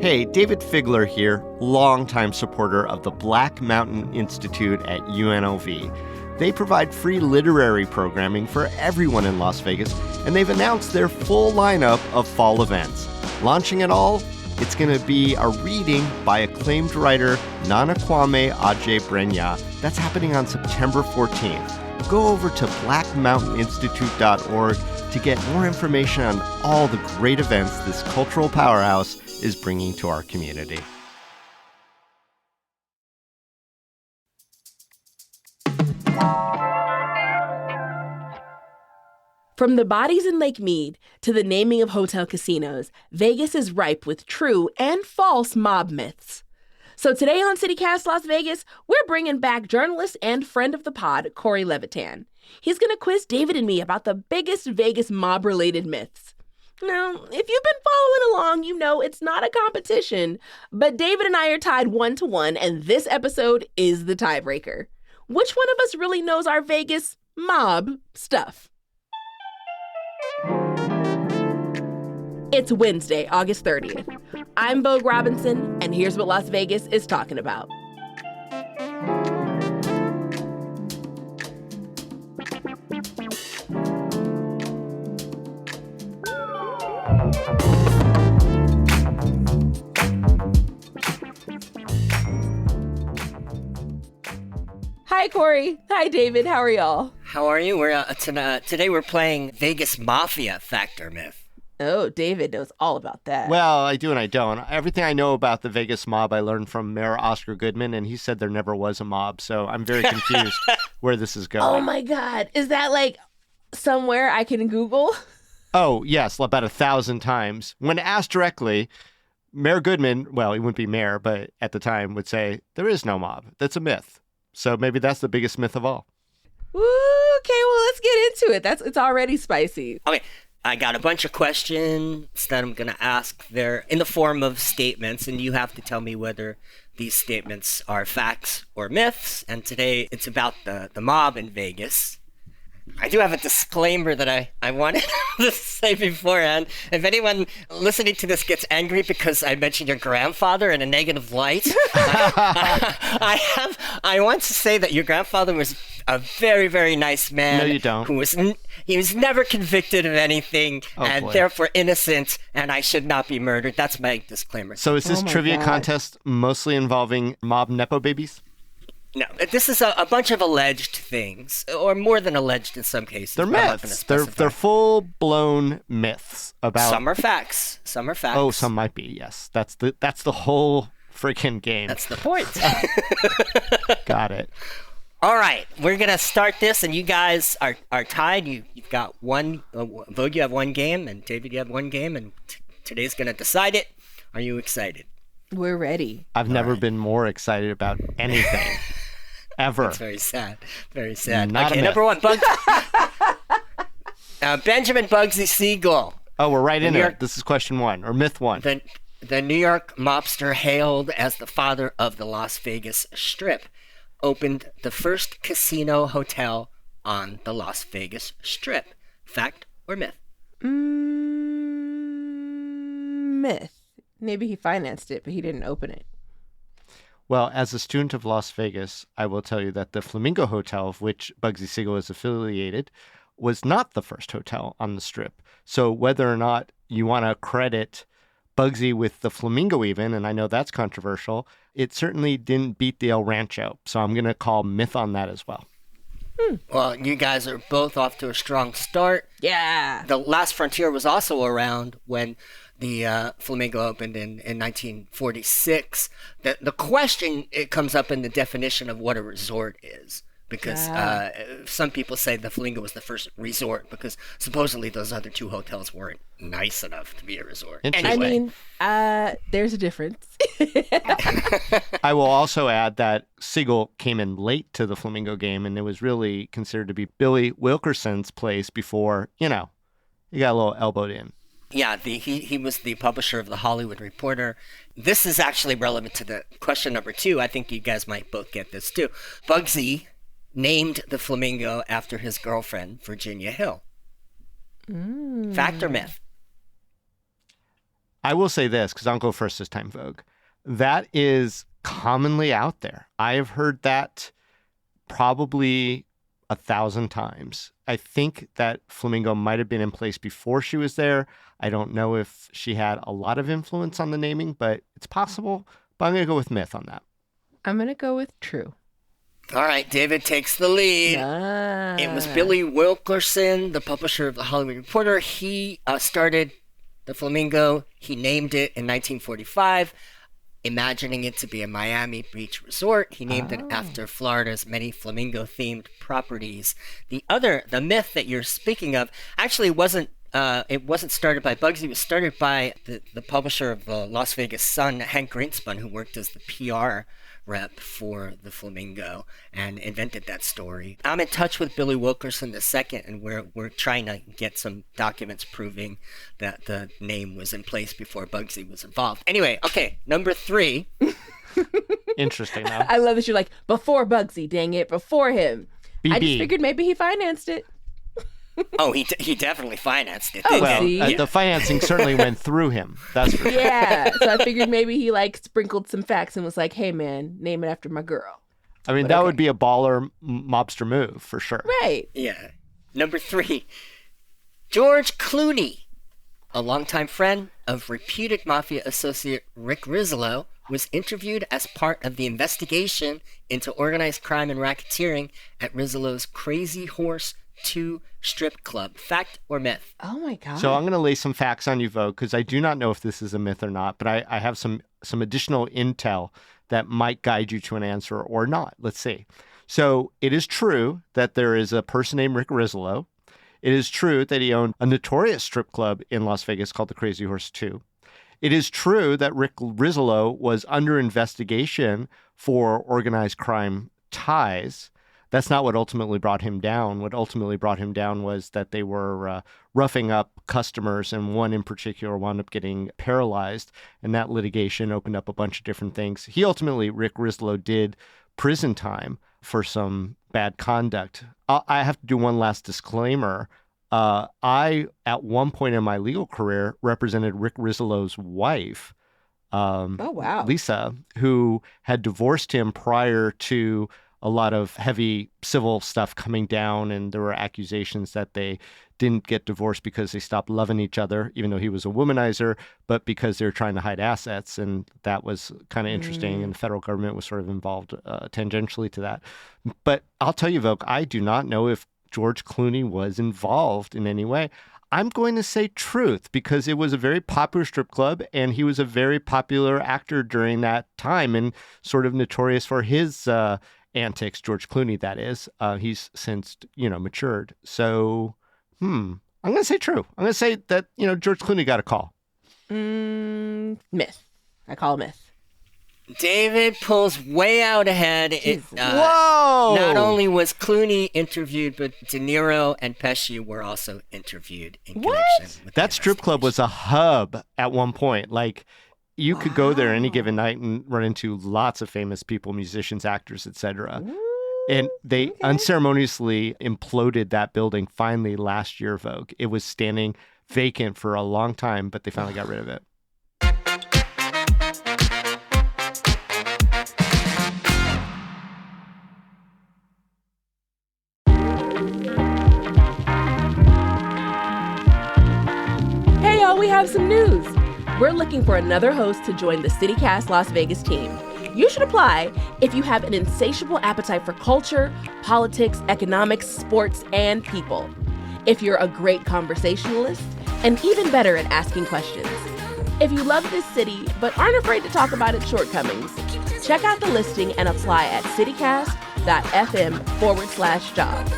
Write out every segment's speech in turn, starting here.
Hey, David Figler here, longtime supporter of the Black Mountain Institute at UNLV. They provide free literary programming for everyone in Las Vegas, and they've announced their full lineup of fall events. Launching it all, it's going to be a reading by acclaimed writer Nana Kwame Adjei-Brenyah. That's happening on September 14th. Go over to blackmountaininstitute.org to get more information on all the great events this cultural powerhouse is bringing to our community. From the bodies in Lake Mead to the naming of hotel casinos, Vegas is ripe with true and false mob myths. So today on CityCast Las Vegas, we're bringing back journalist and friend of the pod, Corey Levitan. He's going to quiz David and me about the biggest Vegas mob-related myths. Now, if you've been following along, you know it's not a competition, but David and I are tied 1-1, and this episode is the tiebreaker. Which one of us really knows our Vegas mob stuff? It's Wednesday, August 30th. I'm Vogue Robinson, and here's what Las Vegas is talking about. Hi, Corey. Hi, David. How are y'all? How are you? Today we're playing Vegas Mafia Fact or Myth. Oh, David knows all about that. Well, I do and I don't. Everything I know about the Vegas mob I learned from Mayor Oscar Goodman, and he said there never was a mob, so I'm very confused where this is going. Oh my God. Is that like somewhere I can Google? Oh, yes, about 1,000 times. When asked directly, Mayor Goodman, well, he wouldn't be mayor, but at the time would say, there is no mob. That's a myth. So maybe that's the biggest myth of all. Ooh, okay, well, let's get into it. It's already spicy. Okay, I got a bunch of questions that I'm going to ask. They're in the form of statements, and you have to tell me whether these statements are facts or myths. And today it's about the mob in Vegas. I do have a disclaimer that I wanted to say beforehand. If anyone listening to this gets angry because I mentioned your grandfather in a negative light, I want to say that your grandfather was a very, very nice man. No, you don't. He was never convicted of anything and therefore innocent, and I should not be murdered. That's my disclaimer. So is this trivia contest mostly involving mob Nepo babies? No, this is a bunch of alleged things, or more than alleged in some cases. They're myths. They're full-blown myths about. Some are facts. Some are facts. Oh, some might be. Yes, that's the whole freaking game. That's the point. Got it. All right, we're gonna start this, and you guys are tied. You've got one. Vogue, you have one game, and David, you have one game, and today's gonna decide it. Are you excited? We're ready. I've never been more excited about anything. Ever. That's very sad. Very sad. Not okay, a myth. number one, Benjamin Bugsy Siegel. Oh, we're right in there. This is question one, or myth one. The New York mobster hailed as the father of the Las Vegas Strip opened the first casino hotel on the Las Vegas Strip. Fact or myth? Myth. Maybe he financed it, but he didn't open it. Well, as a student of Las Vegas, I will tell you that the Flamingo Hotel, of which Bugsy Siegel is affiliated, was not the first hotel on the Strip. So whether or not you want to credit Bugsy with the Flamingo even, and I know that's controversial, it certainly didn't beat the El Rancho. So I'm going to call myth on that as well. Well, you guys are both off to a strong start. Yeah. The Last Frontier was also around when the Flamingo opened in 1946. The question, it comes up in the definition of what a resort is. Because some people say the Flamingo was the first resort because supposedly those other two hotels weren't nice enough to be a resort. Anyway. I mean, there's a difference. I will also add that Siegel came in late to the Flamingo game, and it was really considered to be Billy Wilkerson's place before, he got a little elbowed in. Yeah, he was the publisher of The Hollywood Reporter. This is actually relevant to the question number two. I think you guys might both get this too. Bugsy named the Flamingo after his girlfriend, Virginia Hill. Fact or myth? I will say this, because I'll go first this time, Vogue. That is commonly out there. I have heard that probably 1,000 times. I think that flamingo might have been in place before she was there. I don't know if she had a lot of influence on the naming, but it's possible. But I'm going to go with myth on that. I'm going to go with true. All right, David takes the lead. It was Billy Wilkerson, the publisher of The Hollywood Reporter. He started the Flamingo. He named it in 1945, imagining it to be a Miami Beach resort. He named it after Florida's many flamingo-themed properties. The myth that you're speaking of actually wasn't started by Bugsy. It was started by the publisher of the Las Vegas Sun, Hank Greenspun, who worked as the PR rep for the Flamingo and invented that story. I'm in touch with Billy Wilkerson II, and we're trying to get some documents proving that the name was in place before Bugsy was involved. Anyway, okay, number 3. Interesting, though. I love that you're like, before Bugsy, dang it, before him. BB. I just figured maybe he financed it. Oh, he definitely financed it. Oh, Well, see? the financing certainly went through him. That's for sure. Yeah, so I figured maybe he like sprinkled some facts and was like, hey man, name it after my girl. I mean, that would be a baller mobster move for sure. Right. Yeah. Number 3, George Clooney, a longtime friend of reputed mafia associate Rick Rizzolo, was interviewed as part of the investigation into organized crime and racketeering at Rizzolo's Crazy Horse 2 strip club. Fact or myth? Oh my God. So I'm going to lay some facts on you, Vogue, because I do not know if this is a myth or not, but I have some additional intel that might guide you to an answer or not. Let's see. So it is true that there is a person named Rick Rizzolo. It is true that he owned a notorious strip club in Las Vegas called the Crazy Horse 2. It is true that Rick Rizzolo was under investigation for organized crime ties. That's not what ultimately brought him down. What ultimately brought him down was that they were roughing up customers, and one in particular wound up getting paralyzed, and that litigation opened up a bunch of different things. Rick Rizzolo did prison time for some bad conduct. I have to do one last disclaimer. I, at one point in my legal career, represented Rick Rizzolo's wife, oh wow. Lisa, who had divorced him prior to a lot of heavy civil stuff coming down, and there were accusations that they didn't get divorced because they stopped loving each other, even though he was a womanizer, but because they were trying to hide assets, and that was kind of interesting, and the federal government was sort of involved tangentially to that. But I'll tell you, Vogue, I do not know if George Clooney was involved in any way. I'm going to say truth, because it was a very popular strip club, and he was a very popular actor during that time, and sort of notorious for his antics. George Clooney, that is. He's since, matured. So, I'm going to say true. I'm going to say that, George Clooney got a call. Myth. I call it myth. David pulls way out ahead. Whoa! Not only was Clooney interviewed, but De Niro and Pesci were also interviewed in connection with That strip club was a hub at one point. Like, you could go there any given night and run into lots of famous people, musicians, actors, etc. And they unceremoniously imploded that building finally last year, Vogue. It was standing vacant for a long time, but they finally got rid of it. Hey y'all, we have some news. We're looking for another host to join the CityCast Las Vegas team. You should apply if you have an insatiable appetite for culture, politics, economics, sports, and people. If you're a great conversationalist, and even better at asking questions. If you love this city, but aren't afraid to talk about its shortcomings, check out the listing and apply at citycast.fm/job.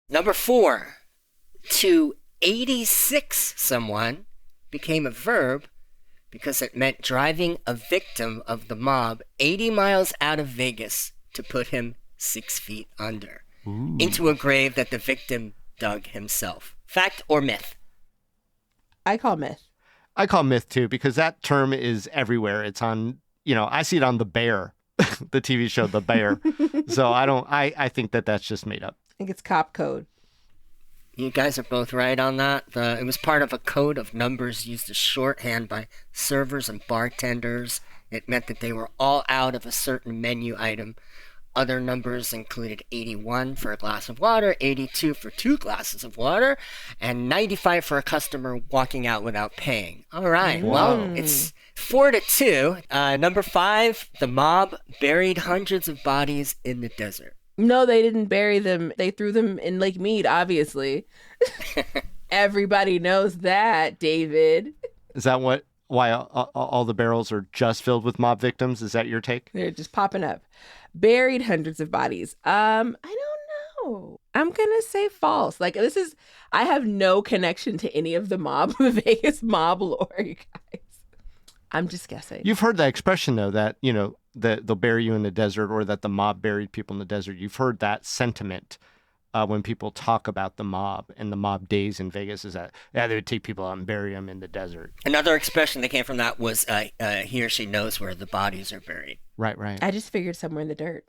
Number 4, to 86 someone became a verb because it meant driving a victim of the mob 80 miles out of Vegas to put him 6 feet under into a grave that the victim dug himself. Fact or myth? I call myth. I call myth too, because that term is everywhere. It's on, I see it on The Bear. the TV show The Bear. So I think that that's just made up. I think it's cop code. You guys are both right on that. It was part of a code of numbers used as shorthand by servers and bartenders. It meant that they were all out of a certain menu item. Other numbers included 81 for a glass of water, 82 for 2 glasses of water, and 95 for a customer walking out without paying. All right, well, it's 4-2. Number 5, the mob buried hundreds of bodies in the desert. No, they didn't bury them. They threw them in Lake Mead, obviously. Everybody knows that, David. Is that why all the barrels are just filled with mob victims? Is that your take? They're just popping up. Buried hundreds of bodies. I don't know. I'm gonna say false. Like, I have no connection to any of the Vegas mob lore, you guys. I'm just guessing. You've heard that expression, though, that, that they'll bury you in the desert, or that the mob buried people in the desert. You've heard that sentiment when people talk about the mob and the mob days in Vegas, is that, they would take people out and bury them in the desert. Another expression that came from that was he or she knows where the bodies are buried. Right. I just figured somewhere in the dirt,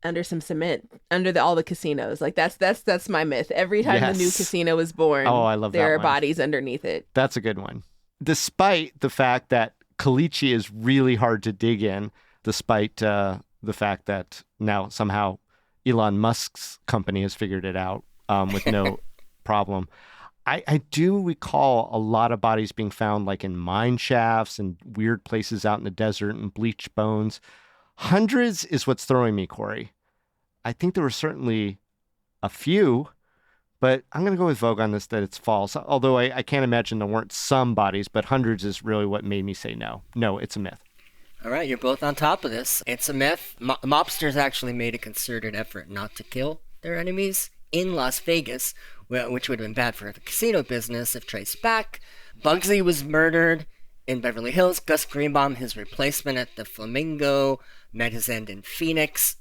under some cement, under all the casinos. Like, that's my myth. Every time the new casino is born, I love there that are one. bodies underneath it. That's a good one. Despite the fact that Caliche is really hard to dig in, despite the fact that now somehow Elon Musk's company has figured it out with no problem. I do recall a lot of bodies being found like in mine shafts and weird places out in the desert and bleached bones. Hundreds is what's throwing me, Corey. I think there were certainly a few, but I'm going to go with Vogue on this, that it's false. Although I can't imagine there weren't some bodies, but hundreds is really what made me say no. No, it's a myth. All right, you're both on top of this. It's a myth. Mobsters actually made a concerted effort not to kill their enemies in Las Vegas, which would have been bad for the casino business if traced back. Bugsy was murdered in Beverly Hills. Gus Greenbaum, his replacement at the Flamingo, met his end in Phoenix.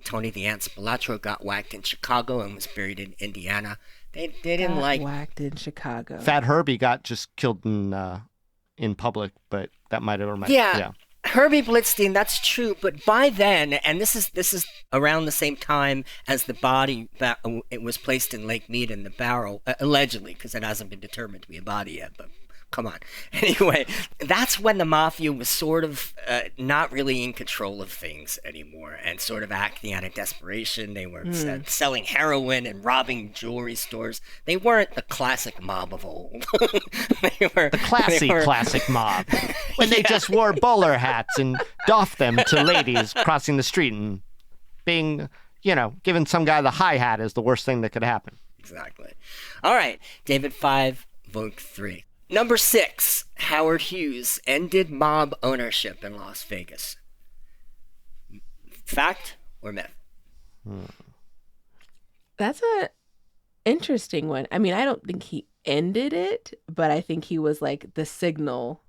Tony the Ant Spilotro got whacked in Chicago and was buried in Indiana. They didn't like... whacked in Chicago. Fat Herbie got just killed in public, but that might have... Yeah. Herbie Blitzstein, that's true, but by then, and this is around the same time as the body that it was placed in Lake Mead in the barrel, allegedly, because it hasn't been determined to be a body yet, but come on. Anyway, that's when the mafia was sort of not really in control of things anymore and sort of acting out of desperation. They were selling heroin and robbing jewelry stores. They weren't the classic mob of old. The classic mob. When they just wore bowler hats and doffed them to ladies crossing the street and being, giving some guy the high hat is the worst thing that could happen. Exactly. All right, David 5, Vogue 3. Number 6, Howard Hughes ended mob ownership in Las Vegas. Fact or myth? That's a interesting one. I mean, I don't think he ended it, but I think he was like the signal.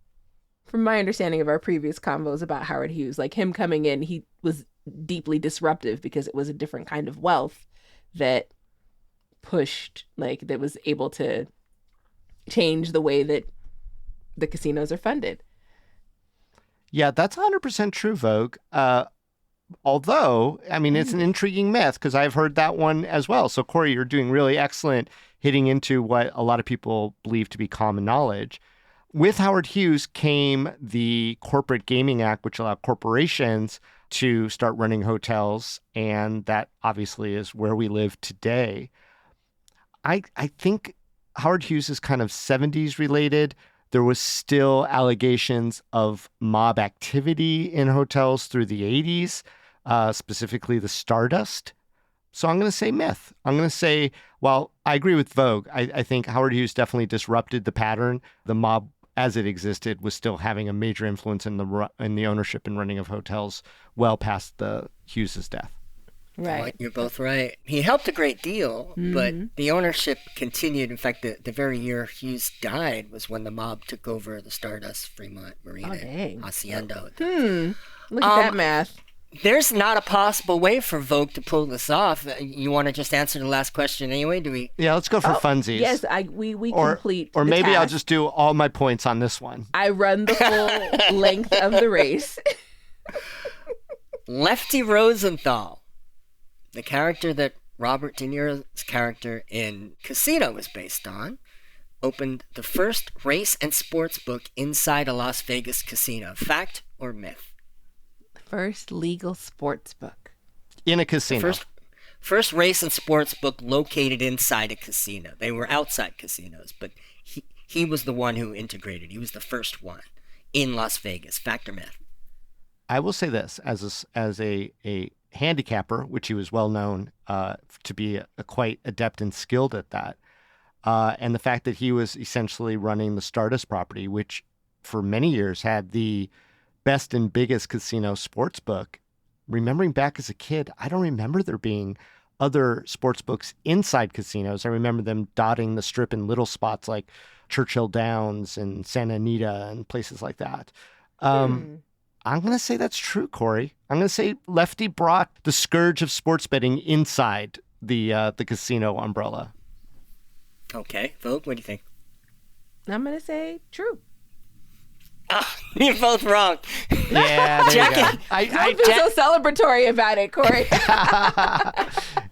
From my understanding of our previous convos about Howard Hughes, like him coming in, he was deeply disruptive because it was a different kind of wealth that pushed, that was able to change the way that the casinos are funded. Yeah, that's 100% true, Vogue. Although, I mean, it's an intriguing myth because I've heard that one as well. So, Corey, you're doing really excellent hitting into what a lot of people believe to be common knowledge. With Howard Hughes came the Corporate Gaming Act, which allowed corporations to start running hotels, and that obviously is where we live today. I think Howard Hughes is kind of 70s related. There was still allegations of mob activity in hotels through the 80s, specifically the Stardust. So I'm going to say myth. I'm going to say, well, I agree with Vogue. I think Howard Hughes definitely disrupted the pattern. The mob, as it existed, was still having a major influence in the ownership and running of hotels well past the Hughes' death. Right. You're both right. He helped a great deal, but the ownership continued. In fact, the very year Hughes died was when the mob took over the Stardust Fremont Marina Hacienda. Look at that math. There's not a possible way for Vogue to pull this off. You want to just answer the last question anyway? Do we? Yeah, let's go for funsies. Yes, we complete. Or the maybe task. I'll just do all my points on this one. I run the full length of the race. Lefty Rosenthal, the character that Robert De Niro's character in Casino was based on, opened the first race and sports book inside a Las Vegas casino. Fact or myth? First legal sports book. In a casino. First race and sports book located inside a casino. They were outside casinos, but he was the one who integrated. He was the first one in Las Vegas. Fact or myth? I will say this, as a handicapper, which he was well known to be a quite adept and skilled at that, and the fact that he was essentially running the Stardust property, which for many years had the best and biggest casino sports book. Remembering back as a kid, I don't remember there being other sports books inside casinos. I remember them dotting the strip in little spots like Churchill Downs and Santa Anita and places like that. I'm going to say that's true, Corey. I'm going to say Lefty brought the scourge of sports betting inside the casino umbrella. Okay. Vogue, what do you think? I'm going to say true. Oh, you're both wrong. Yeah, there Jackie, you go. Don't be so celebratory about it, Corey.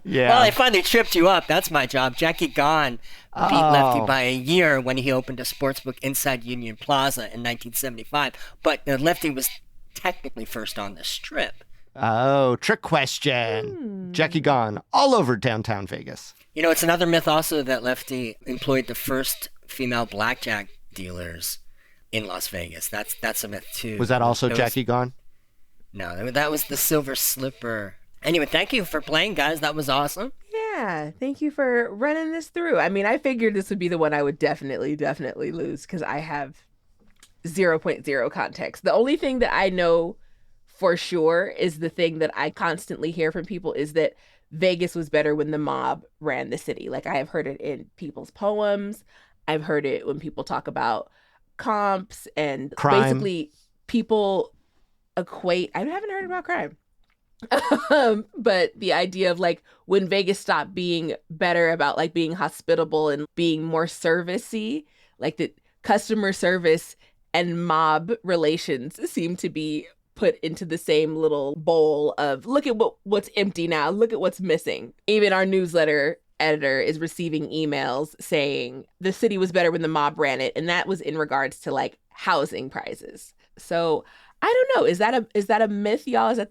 Yeah. Well, I finally tripped you up. That's my job. Jackie Gahn beat Lefty by a year when he opened a sportsbook inside Union Plaza in 1975. But Lefty was technically first on the Strip. Oh, trick question. Jackie Gahn all over downtown Vegas. You know, it's another myth also that Lefty employed the first female blackjack dealers in Las Vegas. That's a myth too. Was that also Jackie Gahn? No, that was the Silver Slipper. Anyway, thank you for playing, guys. That was awesome. Yeah, thank you for running this through. I mean, I figured this would be the one I would definitely lose because I have 0.0 context. The only thing that I know for sure is the thing that I constantly hear from people is that Vegas was better when the mob ran the city. Like, I have heard it in people's poems. I've heard it when people talk about comps and crime. Basically people equate. I haven't heard about crime. But the idea of like when Vegas stopped being better about like being hospitable and being more servicey, like the customer service and mob relations seem to be put into the same little bowl of look at what's empty now, look at what's missing. Even our newsletter editor is receiving emails saying the city was better when the mob ran it, and that was in regards to like housing prices. So I don't know. Is that a myth, y'all? Is that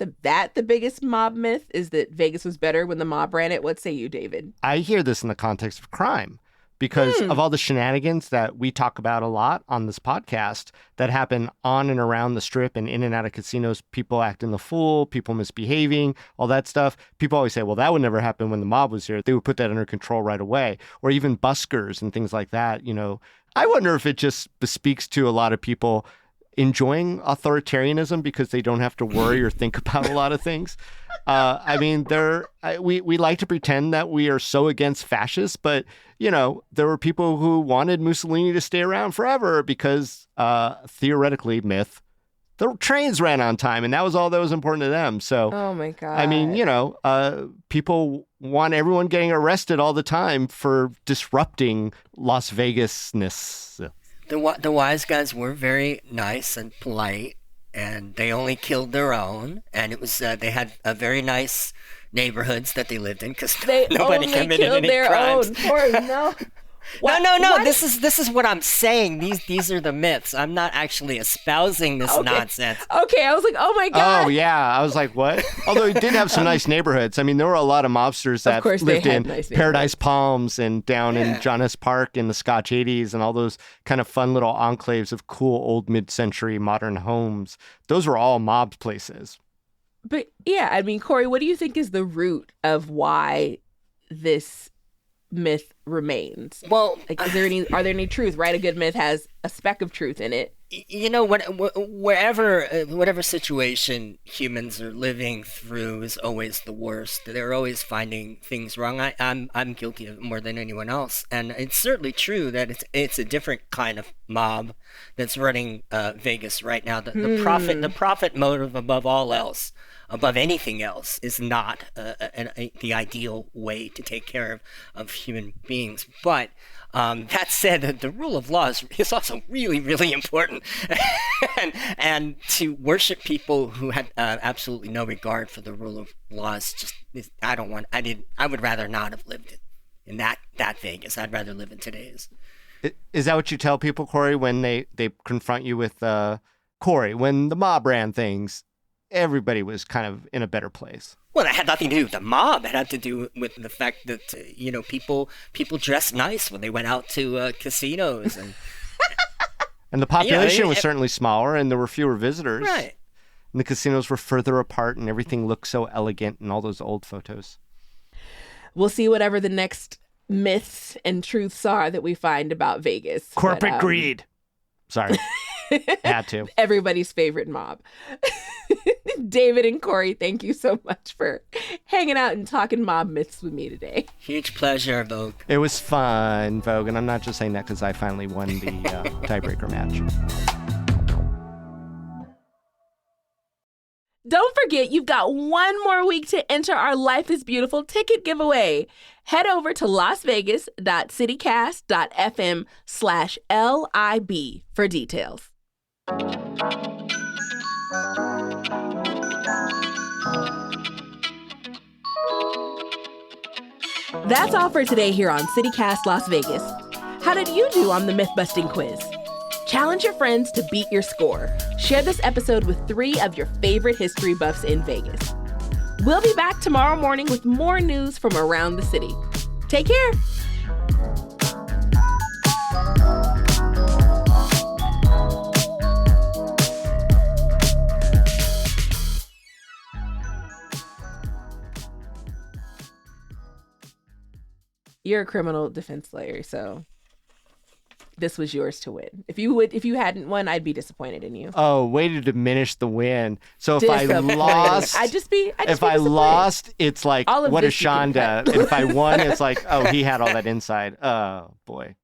the biggest mob myth? Is that Vegas was better when the mob ran it? What say you, David? I hear this in the context of crime because of all the shenanigans that we talk about a lot on this podcast that happen on and around the Strip and in and out of casinos. People acting the fool, people misbehaving, all that stuff. People always say, well, that would never happen when the mob was here. They would put that under control right away. Or even buskers and things like that. You know, I wonder if it just bespeaks to a lot of people enjoying authoritarianism because they don't have to worry or think about a lot of things. I mean, we like to pretend that we are so against fascists, but, you know, there were people who wanted Mussolini to stay around forever because, theoretically, myth, the trains ran on time, and that was all that was important to them. So, oh my God. I mean, you know, people want everyone getting arrested all the time for disrupting Las Vegas-ness. The wise guys were very nice and polite, and they only killed their own. And it was they had a very nice neighborhoods that they lived in because nobody committed any crimes. No. No. This is what I'm saying. These are the myths. I'm not actually espousing this nonsense. Okay, I was like, oh my God. Oh yeah, I was like, what? Although it did have some nice neighborhoods. I mean, there were a lot of mobsters that lived in Paradise Palms and down in John S. Park in the Scotch 80s and all those kind of fun little enclaves of cool old mid-century modern homes. Those were all mob places. But yeah, I mean, Corey, what do you think is the root of why this myth remains? Well, like, are there any truth? Right, a good myth has a speck of truth in it. You know, whatever situation humans are living through is always the worst. They're always finding things wrong. I'm guilty of it more than anyone else, and it's certainly true that it's a different kind of mob that's running Vegas right now. The profit motive above all else. Above anything else is not the ideal way to take care of human beings. beings. But that said, the rule of law is also really, really important. and to worship people who had absolutely no regard for the rule of law I would rather not have lived in that Vegas. I'd rather live in today's. Is that what you tell people, Corey, when they confront you with, Corey, when the mob ran things, everybody was kind of in a better place? Well, it had nothing to do with the mob. It had to do with the fact that, people dressed nice when they went out to casinos. And the population was certainly smaller, and there were fewer visitors. Right. And the casinos were further apart, and everything looked so elegant in all those old photos. We'll see whatever the next myths and truths are that we find about Vegas. Corporate greed. Sorry. Had to. Everybody's favorite mob. David and Corey, thank you so much for hanging out and talking mob myths with me today. Huge pleasure, Vogue. It was fun, Vogue, and I'm not just saying that because I finally won the tiebreaker match. Don't forget, you've got one more week to enter our Life is Beautiful ticket giveaway. Head over to lasvegas.citycast.fm/LIB for details. That's all for today here on CityCast Las Vegas. How did you do on the myth-busting quiz? Challenge your friends to beat your score. Share this episode with 3 of your favorite history buffs in Vegas. We'll be back tomorrow morning with more news from around the city. Take care. You're a criminal defense lawyer, so this was yours to win. If you hadn't won, I'd be disappointed in you. Oh, way to diminish the win. So if I lost, if I lost, it's like, all of what this does Sean do? If I won, it's like, oh, he had all that inside. Oh boy.